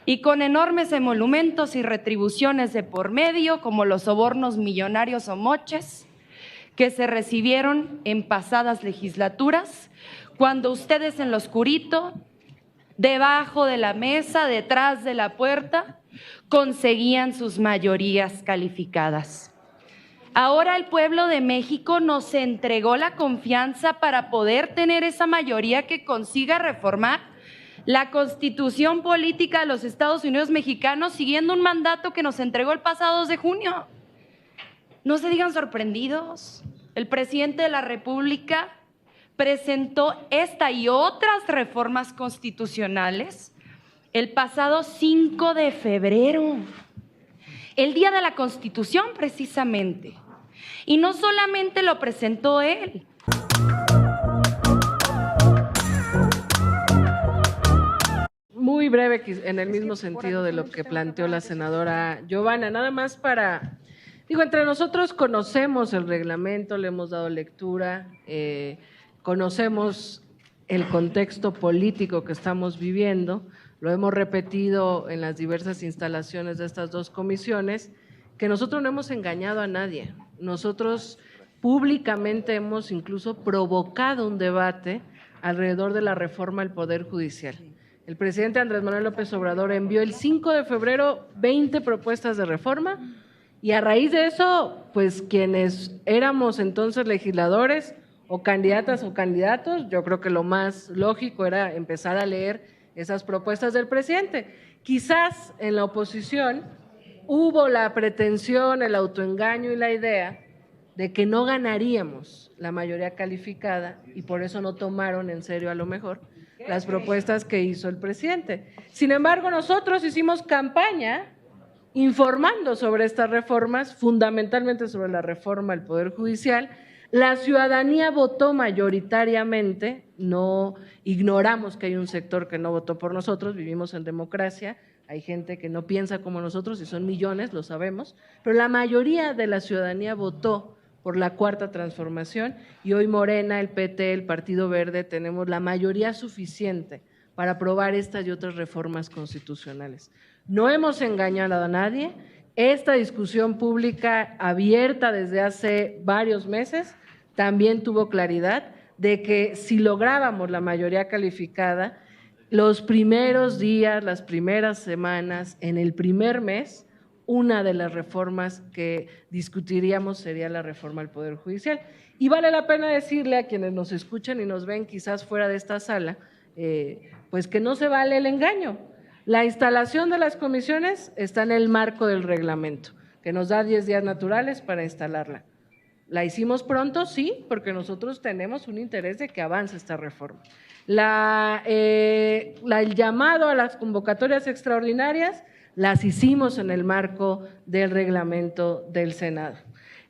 y con enormes emolumentos y retribuciones de por medio, como los sobornos millonarios o moches que se recibieron en pasadas legislaturas, cuando ustedes en lo oscurito, debajo de la mesa, detrás de la puerta, conseguían sus mayorías calificadas. Ahora el pueblo de México nos entregó la confianza para poder tener esa mayoría que consiga reformar la Constitución Política de los Estados Unidos Mexicanos, siguiendo un mandato que nos entregó el pasado 2 de junio. No se digan sorprendidos. El presidente de la República presentó esta y otras reformas constitucionales el pasado 5 de febrero, el día de la Constitución precisamente. Y no solamente lo presentó él. Muy breve, en el mismo sentido de lo que planteó la senadora Giovanna, nada más para, entre nosotros conocemos el reglamento, le hemos dado lectura, conocemos el contexto político que estamos viviendo, lo hemos repetido en las diversas instalaciones de estas dos comisiones, que nosotros no hemos engañado a nadie, nosotros públicamente hemos incluso provocado un debate alrededor de la reforma al Poder Judicial. El presidente Andrés Manuel López Obrador envió el 5 de febrero 20 propuestas de reforma y a raíz de eso, pues quienes éramos entonces legisladores o candidatas o candidatos, yo creo que lo más lógico era empezar a leer esas propuestas del presidente. Quizás en la oposición hubo la pretensión, el autoengaño y la idea de que no ganaríamos la mayoría calificada y por eso no tomaron en serio a lo mejor las propuestas que hizo el presidente. Sin embargo, nosotros hicimos campaña informando sobre estas reformas, fundamentalmente sobre la reforma al Poder Judicial. La ciudadanía votó mayoritariamente, no ignoramos que hay un sector que no votó por nosotros, vivimos en democracia, hay gente que no piensa como nosotros y son millones, lo sabemos, pero la mayoría de la ciudadanía votó por la Cuarta Transformación y hoy Morena, el PT, el Partido Verde tenemos la mayoría suficiente para aprobar estas y otras reformas constitucionales. No hemos engañado a nadie, esta discusión pública abierta desde hace varios meses también tuvo claridad de que si lográbamos la mayoría calificada, los primeros días, las primeras semanas, en el primer mes, una de las reformas que discutiríamos sería la reforma al Poder Judicial. Y vale la pena decirle a quienes nos escuchan y nos ven quizás fuera de esta sala, pues que no se vale el engaño. La instalación de las comisiones está en el marco del reglamento, que nos da 10 días naturales para instalarla. ¿La hicimos pronto? Sí, porque nosotros tenemos un interés de que avance esta reforma. El llamado a las convocatorias extraordinarias las hicimos en el marco del reglamento del Senado.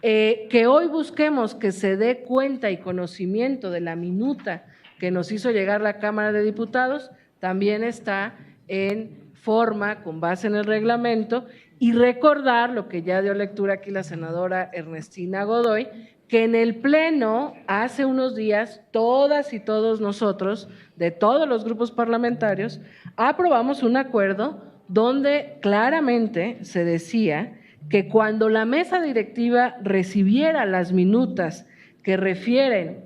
Que hoy busquemos que se dé cuenta y conocimiento de la minuta que nos hizo llegar la Cámara de Diputados, también está en forma, con base en el reglamento, y recordar lo que ya dio lectura aquí la senadora Ernestina Godoy, que en el Pleno hace unos días todas y todos nosotros, de todos los grupos parlamentarios, aprobamos un acuerdo donde claramente se decía que cuando la mesa directiva recibiera las minutas que refieren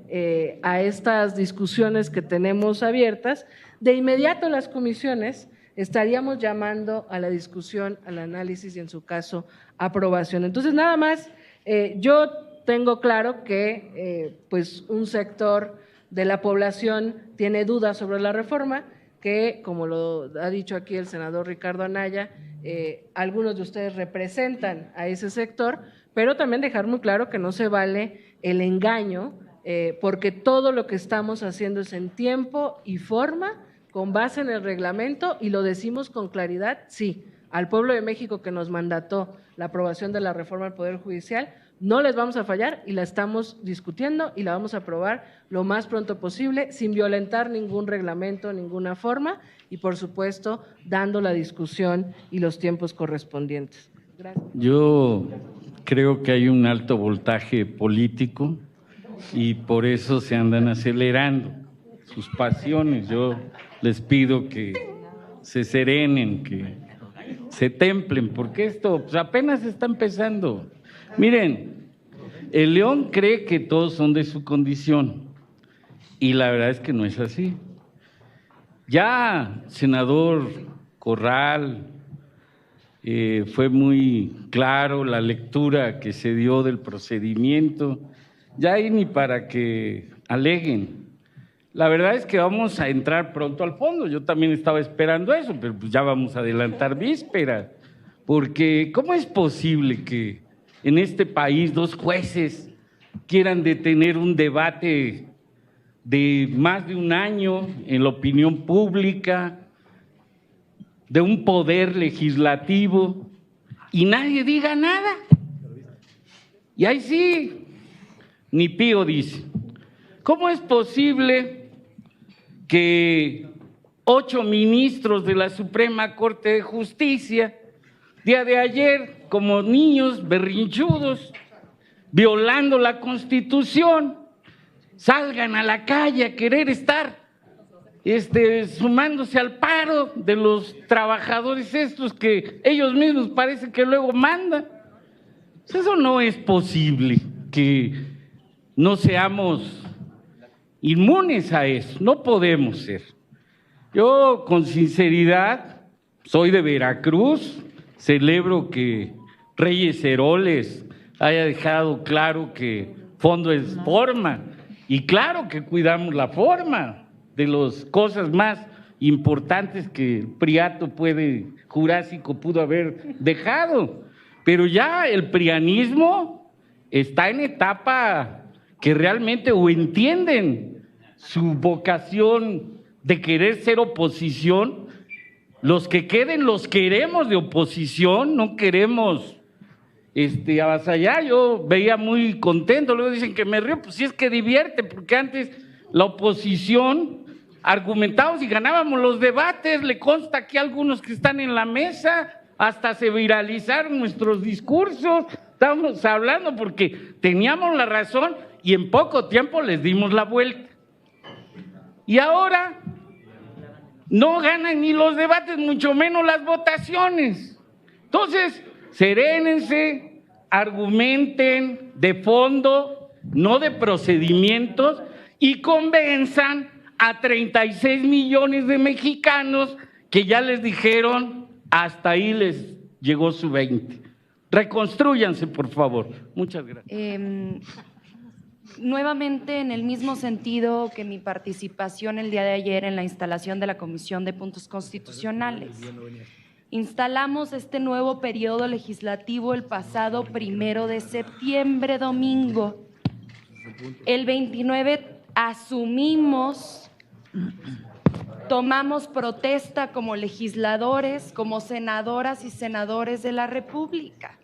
a estas discusiones que tenemos abiertas, de inmediato las comisiones estaríamos llamando a la discusión, al análisis y en su caso aprobación. Entonces nada más, yo tengo claro que pues un sector de la población tiene dudas sobre la reforma, que como lo ha dicho aquí el senador Ricardo Anaya, algunos de ustedes representan a ese sector, pero también dejar muy claro que no se vale el engaño, porque todo lo que estamos haciendo es en tiempo y forma, con base en el reglamento, y lo decimos con claridad, sí, al pueblo de México que nos mandató la aprobación de la reforma al Poder Judicial, no les vamos a fallar y la estamos discutiendo y la vamos a aprobar lo más pronto posible, sin violentar ningún reglamento, ninguna forma y, por supuesto, dando la discusión y los tiempos correspondientes. Gracias. Yo creo que hay un alto voltaje político y por eso se andan acelerando sus pasiones. Yo les pido que se serenen, que se templen, porque esto pues, apenas está empezando. Miren, el León cree que todos son de su condición y la verdad es que no es así. Ya, senador Corral, fue muy claro la lectura que se dio del procedimiento, ya ahí ni para que aleguen. La verdad es que vamos a entrar pronto al fondo, yo también estaba esperando eso, pero pues ya vamos a adelantar víspera, porque ¿cómo es posible que en este país dos jueces quieran detener un debate de más de un año en la opinión pública, de un poder legislativo, y nadie diga nada? Y ahí sí, ni pío dice. ¿Cómo es posible que 8 ministros de la Suprema Corte de Justicia, día de ayer, como niños berrinchudos, violando la Constitución, salgan a la calle a querer estar sumándose al paro de los trabajadores estos que ellos mismos parece que luego mandan? Eso no es posible, que no seamos inmunes a eso, no podemos ser. Yo con sinceridad soy de Veracruz, celebro que Reyes Heroles haya dejado claro que fondo es forma, y claro que cuidamos la forma, de las cosas más importantes que el Priato Jurásico pudo haber dejado. Pero ya el prianismo está en etapa que realmente o entienden su vocación de querer ser oposición. Los que queden los queremos de oposición, no queremos avasallar. Yo veía muy contento, luego dicen que me río, pues sí es que divierte, porque antes la oposición argumentábamos y ganábamos los debates. Le consta aquí a algunos que están en la mesa, hasta se viralizaron nuestros discursos, estábamos hablando porque teníamos la razón y en poco tiempo les dimos la vuelta. Y ahora no ganan ni los debates, mucho menos las votaciones. Entonces, serénense, argumenten de fondo, no de procedimientos, y convenzan a 36 millones de mexicanos que ya les dijeron hasta ahí les llegó su 20. Reconstrúyanse, por favor. Muchas gracias. Nuevamente, en el mismo sentido que mi participación el día de ayer en la instalación de la Comisión de Puntos Constitucionales. Instalamos este nuevo periodo legislativo el pasado 1 de septiembre, domingo. El 29 asumimos, tomamos protesta como legisladores, como senadoras y senadores de la República.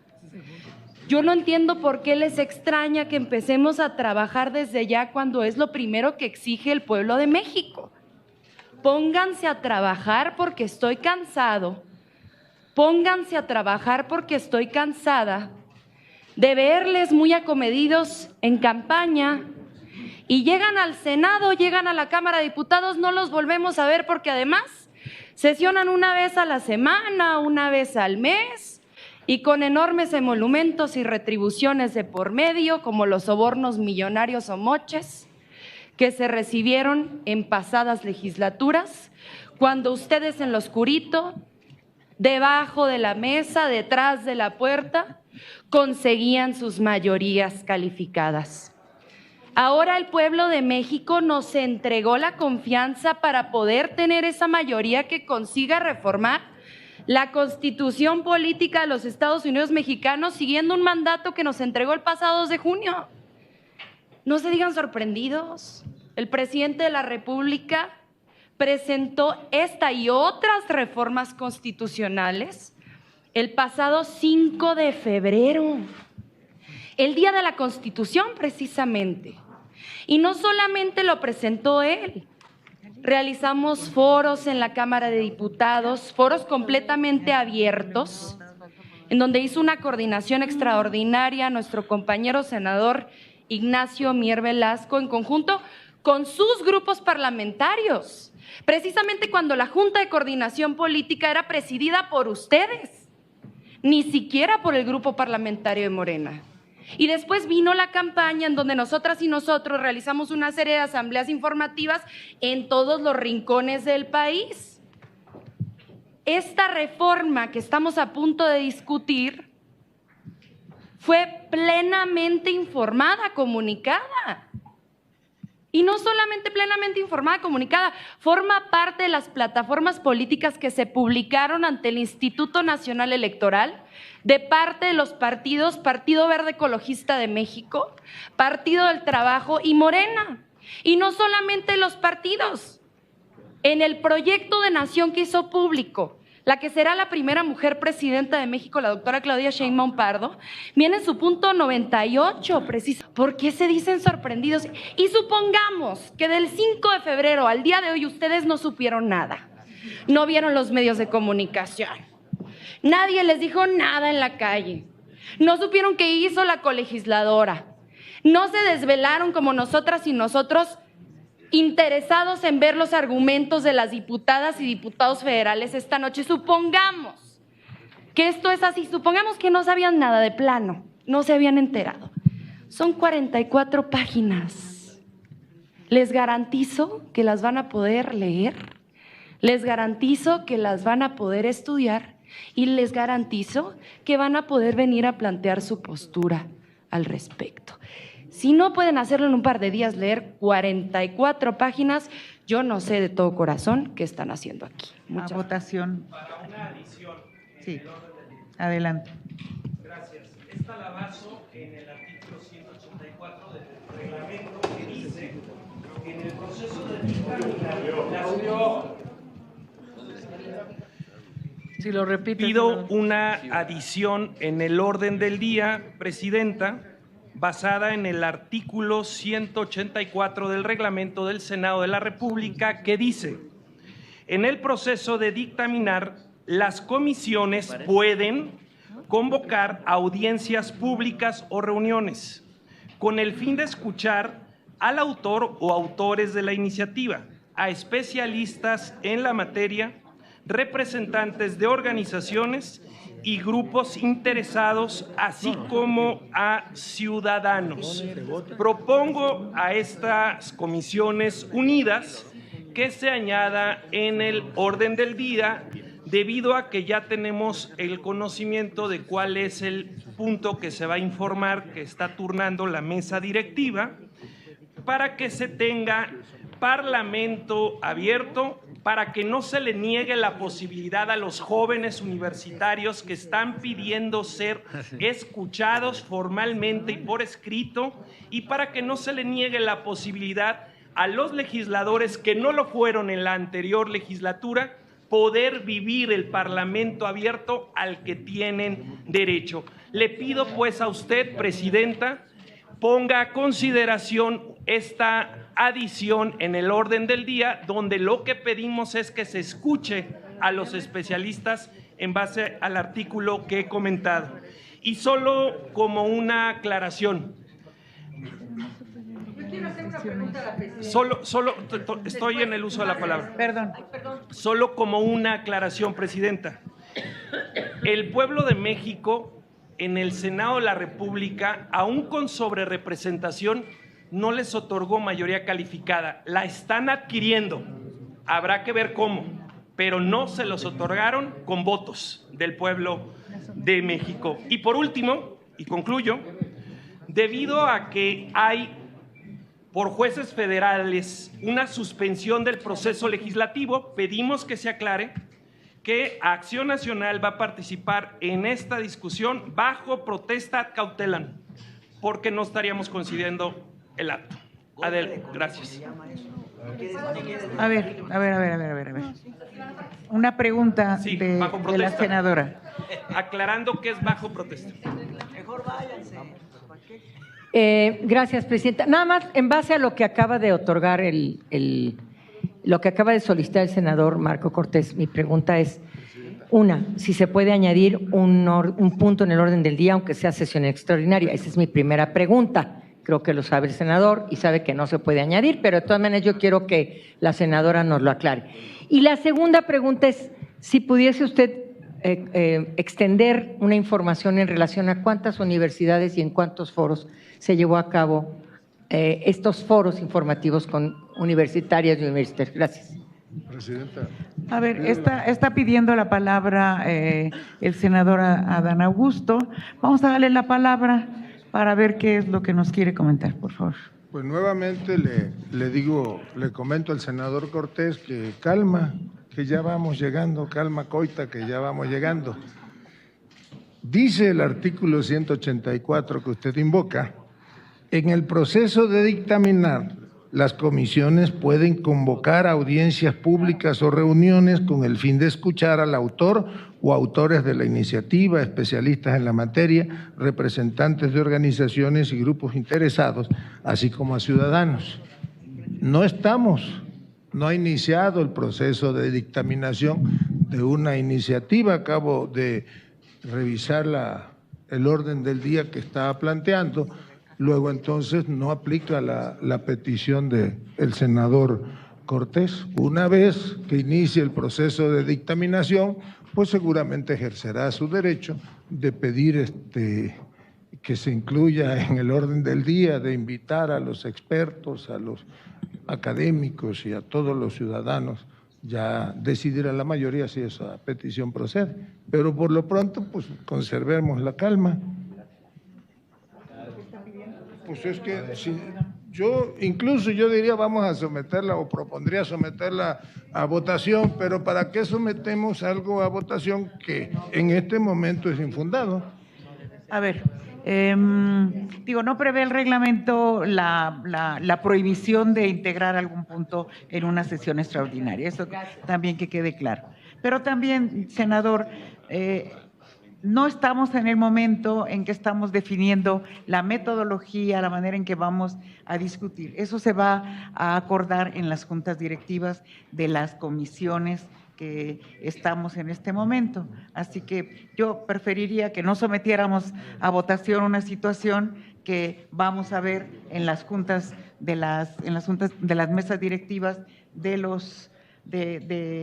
Yo no entiendo por qué les extraña que empecemos a trabajar desde ya cuando es lo primero que exige el pueblo de México. Pónganse a trabajar porque estoy cansado. Pónganse a trabajar porque estoy cansada de verles muy acomedidos en campaña y llegan al Senado, llegan a la Cámara de Diputados, no los volvemos a ver porque además sesionan una vez a la semana, una vez al mes y con enormes emolumentos y retribuciones de por medio, como los sobornos millonarios o moches que se recibieron en pasadas legislaturas, cuando ustedes en lo oscurito, debajo de la mesa, detrás de la puerta, conseguían sus mayorías calificadas. Ahora el pueblo de México nos entregó la confianza para poder tener esa mayoría que consiga reformar la Constitución Política de los Estados Unidos Mexicanos, siguiendo un mandato que nos entregó el pasado 2 de junio. No se digan sorprendidos. El presidente de la República presentó esta y otras reformas constitucionales el pasado 5 de febrero, el día de la Constitución precisamente. Y no solamente lo presentó él, realizamos foros en la Cámara de Diputados, foros completamente abiertos, en donde hizo una coordinación extraordinaria nuestro compañero senador Ignacio Mier Velasco en conjunto con sus grupos parlamentarios. precisamente cuando la Junta de Coordinación Política era presidida por ustedes, ni siquiera por el grupo parlamentario de Morena. Y después vino la campaña en donde nosotras y nosotros realizamos una serie de asambleas informativas en todos los rincones del país. Esta reforma que estamos a punto de discutir fue plenamente informada, comunicada. Y no solamente plenamente informada, comunicada, forma parte de las plataformas políticas que se publicaron ante el Instituto Nacional Electoral de parte de los partidos Partido Verde Ecologista de México, Partido del Trabajo y Morena. Y no solamente los partidos. En el proyecto de nación que hizo público la que será la primera mujer presidenta de México, la doctora Claudia Sheinbaum Pardo, viene en su punto 98, preciso. ¿Por qué se dicen sorprendidos? Y supongamos que del 5 de febrero al día de hoy ustedes no supieron nada, no vieron los medios de comunicación, nadie les dijo nada en la calle, no supieron qué hizo la colegisladora, no se desvelaron como nosotras y nosotros interesados en ver los argumentos de las diputadas y diputados federales esta noche. Supongamos que esto es así, supongamos que no sabían nada de plano, no se habían enterado. Son 44 páginas. Les garantizo que las van a poder leer, les garantizo que las van a poder estudiar y les garantizo que van a poder venir a plantear su postura al respecto. Si no pueden hacerlo en un par de días, leer 44 páginas, yo no sé de todo corazón qué están haciendo aquí. A votación. Para una adición. Sí, adelante. Gracias. Esta la baso en el artículo 184 del reglamento que dice que en el proceso de dictaminación Si lo repite. pido una adición en el orden del día, Presidenta, basada en el artículo 184 del reglamento del Senado de la República, que dice: en el proceso de dictaminar, las comisiones pueden convocar audiencias públicas o reuniones con el fin de escuchar al autor o autores de la iniciativa, a especialistas en la materia, representantes de organizaciones y grupos interesados, así como a ciudadanos. Propongo a estas comisiones unidas que se añada en el orden del día, debido a que ya tenemos el conocimiento de cuál es el punto que se va a informar, que está turnando la mesa directiva, para que se tenga parlamento abierto, para que no se le niegue la posibilidad a los jóvenes universitarios que están pidiendo ser escuchados formalmente y por escrito, y para que no se le niegue la posibilidad a los legisladores que no lo fueron en la anterior legislatura poder vivir el parlamento abierto al que tienen derecho. Le pido pues a usted, Presidenta, ponga a consideración esta adición en el orden del día, donde lo que pedimos es que se escuche a los especialistas en base al artículo que he comentado. Y solo como una aclaración. Yo quiero hacer una pregunta a la presidenta. Solo estoy en el uso de la palabra. Perdón. Solo como una aclaración, Presidenta. El pueblo de México en el Senado de la República, aún con sobrerepresentación, no les otorgó mayoría calificada. La están adquiriendo. Habrá que ver cómo, pero no se los otorgaron con votos del pueblo de México. Y por último, y concluyo, debido a que hay por jueces federales una suspensión del proceso legislativo, pedimos que se aclare que Acción Nacional va a participar en esta discusión bajo protesta ad cautelam, porque no estaríamos considerando el acto. Adel, gracias. A ver. Una pregunta Sí, de bajo la protesta. senadora. Aclarando que es bajo protesta. Gracias, Presidenta. Nada más, en base a lo que acaba de otorgar lo que acaba de solicitar el senador Marco Cortés, mi pregunta es, si se puede añadir un punto en el orden del día, aunque sea sesión extraordinaria. Esa es mi primera pregunta. creo que lo sabe el senador y sabe que no se puede añadir, pero de todas maneras yo quiero que la senadora nos lo aclare. Y la segunda pregunta es, si pudiese usted extender una información en relación a cuántas universidades y en cuántos foros se llevó a cabo estos foros informativos con universitarias y universitarios. Gracias. Presidenta. A ver, está pidiendo la palabra el senador Adán Augusto. Vamos a darle la palabra para ver qué es lo que nos quiere comentar, por favor. Pues nuevamente le comento al senador Cortés que calma, que ya vamos llegando, calma coita, que ya vamos llegando. Dice el artículo 184 que usted invoca, en el proceso de dictaminar, las comisiones pueden convocar audiencias públicas o reuniones con el fin de escuchar al autor o autores de la iniciativa, especialistas en la materia, representantes de organizaciones y grupos interesados, así como a ciudadanos. No ha iniciado el proceso de dictaminación de una iniciativa. Acabo de revisar el orden del día que estaba planteando. Luego entonces no aplica la petición del senador Cortés. Una vez que inicie el proceso de dictaminación, pues seguramente ejercerá su derecho de pedir que se incluya en el orden del día, de invitar a los expertos, a los académicos y a todos los ciudadanos. Ya decidirá la mayoría si esa petición procede. Pero por lo pronto, pues conservemos la calma. Pues es que si yo diría vamos a someterla o propondría someterla a votación, pero ¿para qué sometemos algo a votación que en este momento es infundado? A ver, no prevé el reglamento la prohibición de integrar algún punto en una sesión extraordinaria, eso también que quede claro. Pero también, senador, no estamos en el momento en que estamos definiendo la metodología, la manera en que vamos a discutir. Eso se va a acordar en las juntas directivas de las comisiones que estamos en este momento. Así que yo preferiría que no sometiéramos a votación una situación que vamos a ver en las juntas de las mesas directivas de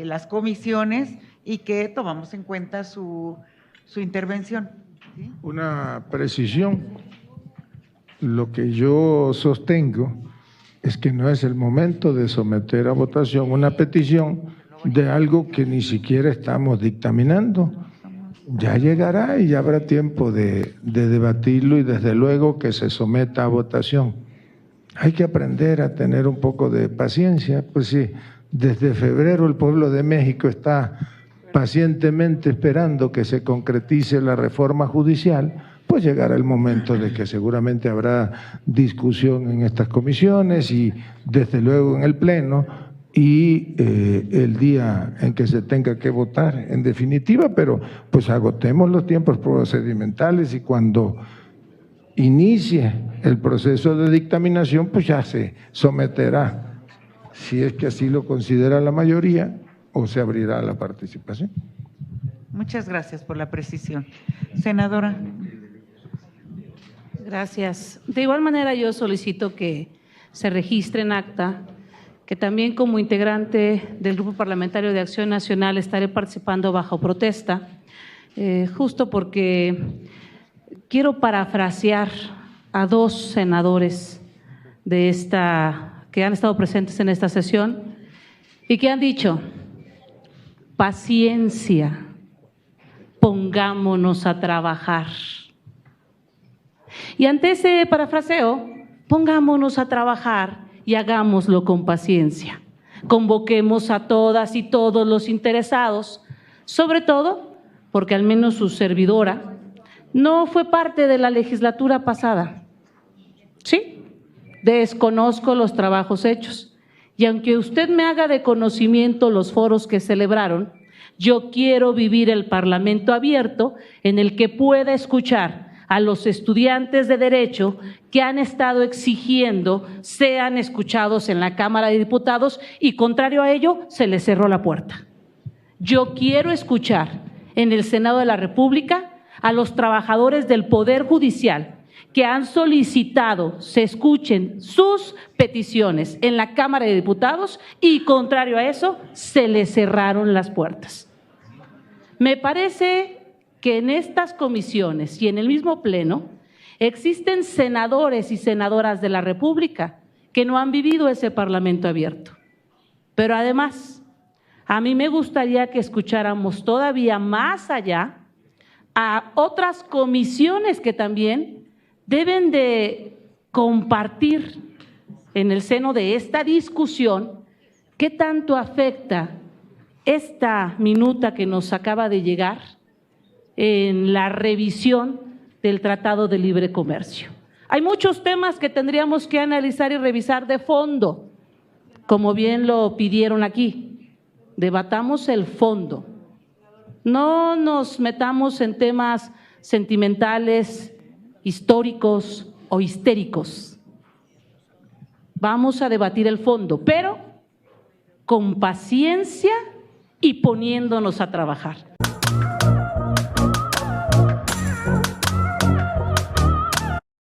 las comisiones y que tomamos en cuenta su intervención. ¿Sí? Una precisión. Lo que yo sostengo es que no es el momento de someter a votación una petición de algo que ni siquiera estamos dictaminando. Ya llegará y ya habrá tiempo de debatirlo y desde luego que se someta a votación. Hay que aprender a tener un poco de paciencia, pues sí, desde febrero el pueblo de México está pacientemente esperando que se concretice la reforma judicial, pues llegará el momento de que seguramente habrá discusión en estas comisiones y desde luego en el Pleno y el día en que se tenga que votar en definitiva, pero pues agotemos los tiempos procedimentales y cuando inicie el proceso de dictaminación, pues ya se someterá, si es que así lo considera la mayoría, o se abrirá la participación. Muchas gracias por la precisión. Senadora. Gracias. De igual manera yo solicito que se registre en acta que también como integrante del Grupo Parlamentario de Acción Nacional estaré participando bajo protesta, justo porque quiero parafrasear a dos senadores que han estado presentes en esta sesión y que han dicho: paciencia, pongámonos a trabajar. Y ante ese parafraseo, pongámonos a trabajar y hagámoslo con paciencia. Convoquemos a todas y todos los interesados, sobre todo porque al menos su servidora no fue parte de la legislatura pasada. Sí, desconozco los trabajos hechos. Y aunque usted me haga de conocimiento los foros que celebraron, yo quiero vivir el Parlamento abierto en el que pueda escuchar a los estudiantes de Derecho que han estado exigiendo sean escuchados en la Cámara de Diputados y, contrario a ello, se les cerró la puerta. Yo quiero escuchar en el Senado de la República a los trabajadores del Poder Judicial que han solicitado se escuchen sus peticiones en la Cámara de Diputados y, contrario a eso, se les cerraron las puertas. Me parece que en estas comisiones y en el mismo Pleno existen senadores y senadoras de la República que no han vivido ese Parlamento abierto. Pero además, a mí me gustaría que escucháramos todavía más allá a otras comisiones que también deben de compartir en el seno de esta discusión qué tanto afecta esta minuta que nos acaba de llegar en la revisión del Tratado de Libre Comercio. Hay muchos temas que tendríamos que analizar y revisar de fondo, como bien lo pidieron aquí. Debatamos el fondo. No nos metamos en temas sentimentales, históricos o histéricos. Vamos a debatir el fondo, pero con paciencia y poniéndonos a trabajar.